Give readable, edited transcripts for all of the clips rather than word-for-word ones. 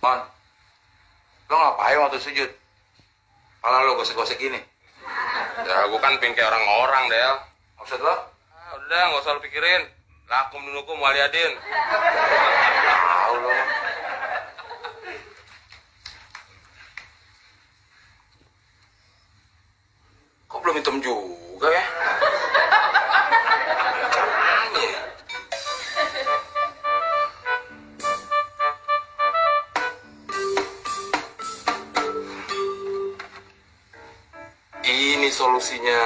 Mon, lo ngapain waktu sujud? Kepala lo gosek-gosek gini. Ya, gue kan pengen kayak orang-orang, Del. Maksud lo? Udah, nggak usah lo pikirin. Lakum dinukum waliadin. Tahu lo. Kok belum hitam juga ya? Caranya ya? Ini solusinya.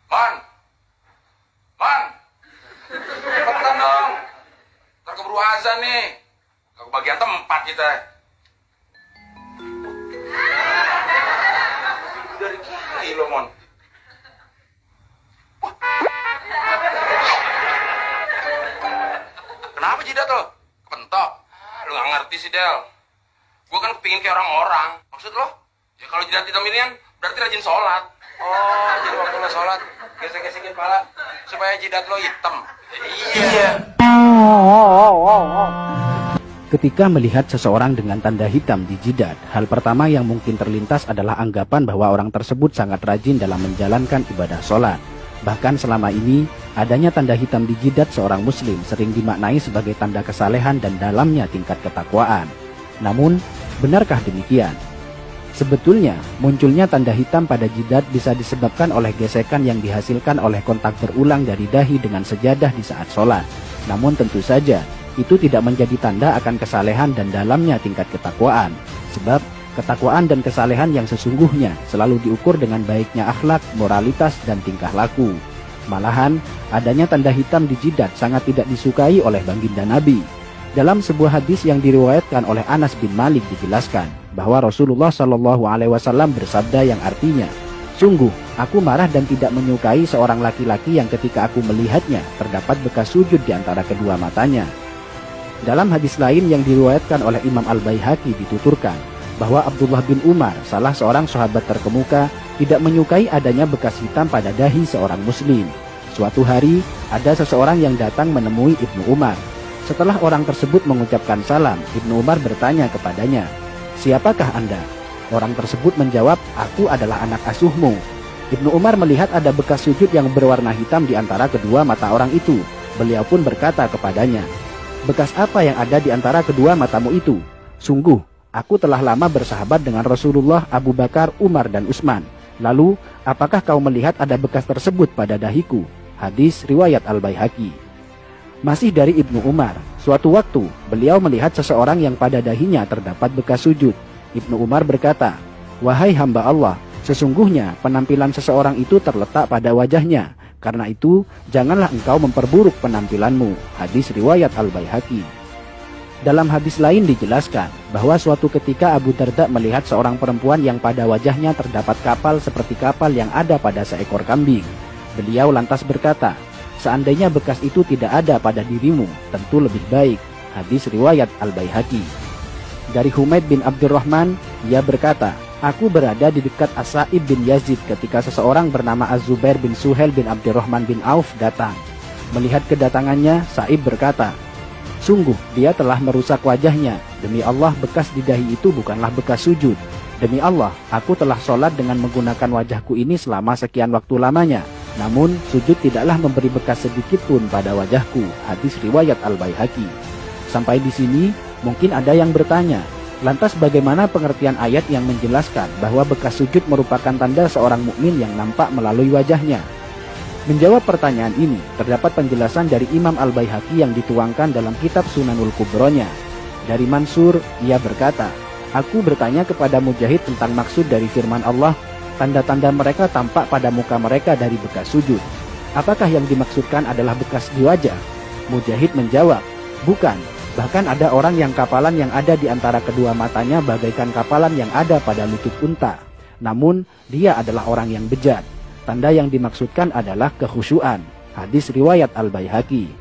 Man, cepetan dong. Ntar keburu azan nih. Gak kebagian tempat kita. Dari kiri lo, Mon. Wah. Kenapa jidat lo? Kepentok. Lu nggak ngerti sih, Del. Gue kan kepingin kayak orang-orang. Maksud lo? Ya kalau jidat hitam ini kan berarti rajin sholat. Oh, jadi waktu lo sholat gesek-gesekin kepala supaya jidat lo hitam. Iya. Ketika melihat seseorang dengan tanda hitam di jidat, hal pertama yang mungkin terlintas adalah anggapan bahwa orang tersebut sangat rajin dalam menjalankan ibadah sholat. Bahkan selama ini, adanya tanda hitam di jidat seorang muslim sering dimaknai sebagai tanda kesalehan dan dalamnya tingkat ketakwaan. Namun, benarkah demikian? Sebetulnya, munculnya tanda hitam pada jidat bisa disebabkan oleh gesekan yang dihasilkan oleh kontak berulang dari dahi dengan sejadah di saat sholat. Namun tentu saja, itu tidak menjadi tanda akan kesalehan dan dalamnya tingkat ketakwaan. Sebab, ketakwaan dan kesalehan yang sesungguhnya selalu diukur dengan baiknya akhlak, moralitas, dan tingkah laku. Malahan, adanya tanda hitam di jidat sangat tidak disukai oleh baginda Nabi. Dalam sebuah hadis yang diriwayatkan oleh Anas bin Malik dijelaskan bahwa Rasulullah SAW bersabda yang artinya, "Sungguh, aku marah dan tidak menyukai seorang laki-laki yang ketika aku melihatnya terdapat bekas sujud di antara kedua matanya." Dalam hadis lain yang diriwayatkan oleh Imam Al-Baihaqi dituturkan bahwa Abdullah bin Umar, salah seorang sahabat terkemuka, tidak menyukai adanya bekas hitam pada dahi seorang muslim. Suatu hari, ada seseorang yang datang menemui Ibnu Umar. Setelah orang tersebut mengucapkan salam, Ibnu Umar bertanya kepadanya, "Siapakah Anda?" Orang tersebut menjawab, "Aku adalah anak asuhmu." Ibnu Umar melihat ada bekas sujud yang berwarna hitam di antara kedua mata orang itu. Beliau pun berkata kepadanya, "Bekas apa yang ada di antara kedua matamu itu?" "Sungguh, aku telah lama bersahabat dengan Rasulullah, Abu Bakar, Umar, dan Utsman. Lalu, apakah kau melihat ada bekas tersebut pada dahiku?" Hadis riwayat Al-Baihaqi. Masih dari Ibnu Umar, suatu waktu beliau melihat seseorang yang pada dahinya terdapat bekas sujud. Ibnu Umar berkata, "Wahai hamba Allah, sesungguhnya penampilan seseorang itu terletak pada wajahnya. Karena itu, janganlah engkau memperburuk penampilanmu." Hadis riwayat Al-Baihaqi. Dalam hadis lain dijelaskan bahwa suatu ketika Abu Darda melihat seorang perempuan yang pada wajahnya terdapat kapal seperti kapal yang ada pada seekor kambing. Beliau lantas berkata, "Seandainya bekas itu tidak ada pada dirimu, tentu lebih baik." Hadis riwayat Al-Baihaqi. Dari Humaid bin Abdurrahman, ia berkata, "Aku berada di dekat As-Sa'ib bin Yazid ketika seseorang bernama Az-Zubair bin Suhail bin Abdurrahman bin Auf datang. Melihat kedatangannya, Sa'ib berkata, 'Sungguh dia telah merusak wajahnya. Demi Allah, bekas di dahi itu bukanlah bekas sujud. Demi Allah, aku telah sholat dengan menggunakan wajahku ini selama sekian waktu lamanya. Namun, sujud tidaklah memberi bekas sedikit pun pada wajahku." Hadis riwayat Al-Baihaqi. Sampai di sini, mungkin ada yang bertanya, lantas bagaimana pengertian ayat yang menjelaskan bahwa bekas sujud merupakan tanda seorang mukmin yang nampak melalui wajahnya? Menjawab pertanyaan ini, terdapat penjelasan dari Imam Al-Baihaqi yang dituangkan dalam kitab Sunanul Kubronya. Dari Mansur, ia berkata, "Aku bertanya kepada Mujahid tentang maksud dari firman Allah, tanda-tanda mereka tampak pada muka mereka dari bekas sujud. Apakah yang dimaksudkan adalah bekas di wajah?" Mujahid menjawab, "Bukan, bahkan ada orang yang kapalan yang ada di antara kedua matanya bagaikan kapalan yang ada pada lutut unta. Namun, dia adalah orang yang bejat. Tanda yang dimaksudkan adalah kekhusyuan." Hadis riwayat Al-Baihaqi.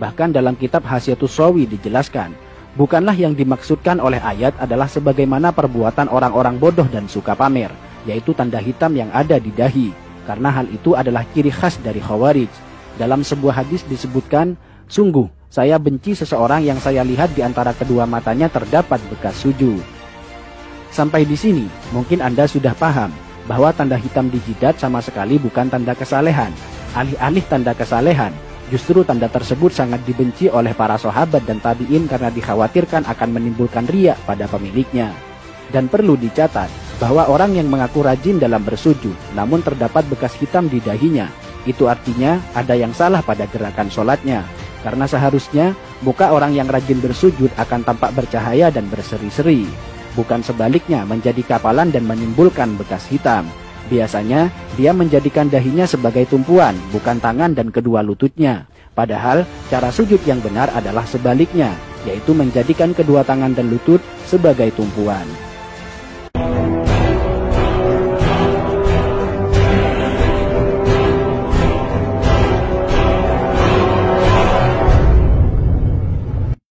Bahkan dalam kitab Hasyatus Shawi dijelaskan, bukanlah yang dimaksudkan oleh ayat adalah sebagaimana perbuatan orang-orang bodoh dan suka pamer, yaitu tanda hitam yang ada di dahi, karena hal itu adalah ciri khas dari Khawarij. Dalam sebuah hadis disebutkan, Sungguh, saya benci seseorang yang saya lihat di antara kedua matanya terdapat bekas sujud. Sampai di sini, mungkin Anda sudah paham bahwa tanda hitam di jidat sama sekali bukan tanda kesalehan. Alih-alih tanda kesalehan, justru tanda tersebut sangat dibenci oleh para sahabat dan tabi'in karena dikhawatirkan akan menimbulkan riya pada pemiliknya. Dan perlu dicatat bahwa orang yang mengaku rajin dalam bersujud namun terdapat bekas hitam di dahinya, itu artinya ada yang salah pada gerakan sholatnya. Karena seharusnya muka orang yang rajin bersujud akan tampak bercahaya dan berseri-seri, bukan sebaliknya menjadi kapalan dan menimbulkan bekas hitam. Biasanya dia menjadikan dahinya sebagai tumpuan, bukan tangan dan kedua lututnya. Padahal cara sujud yang benar adalah sebaliknya, yaitu menjadikan kedua tangan dan lutut sebagai tumpuan.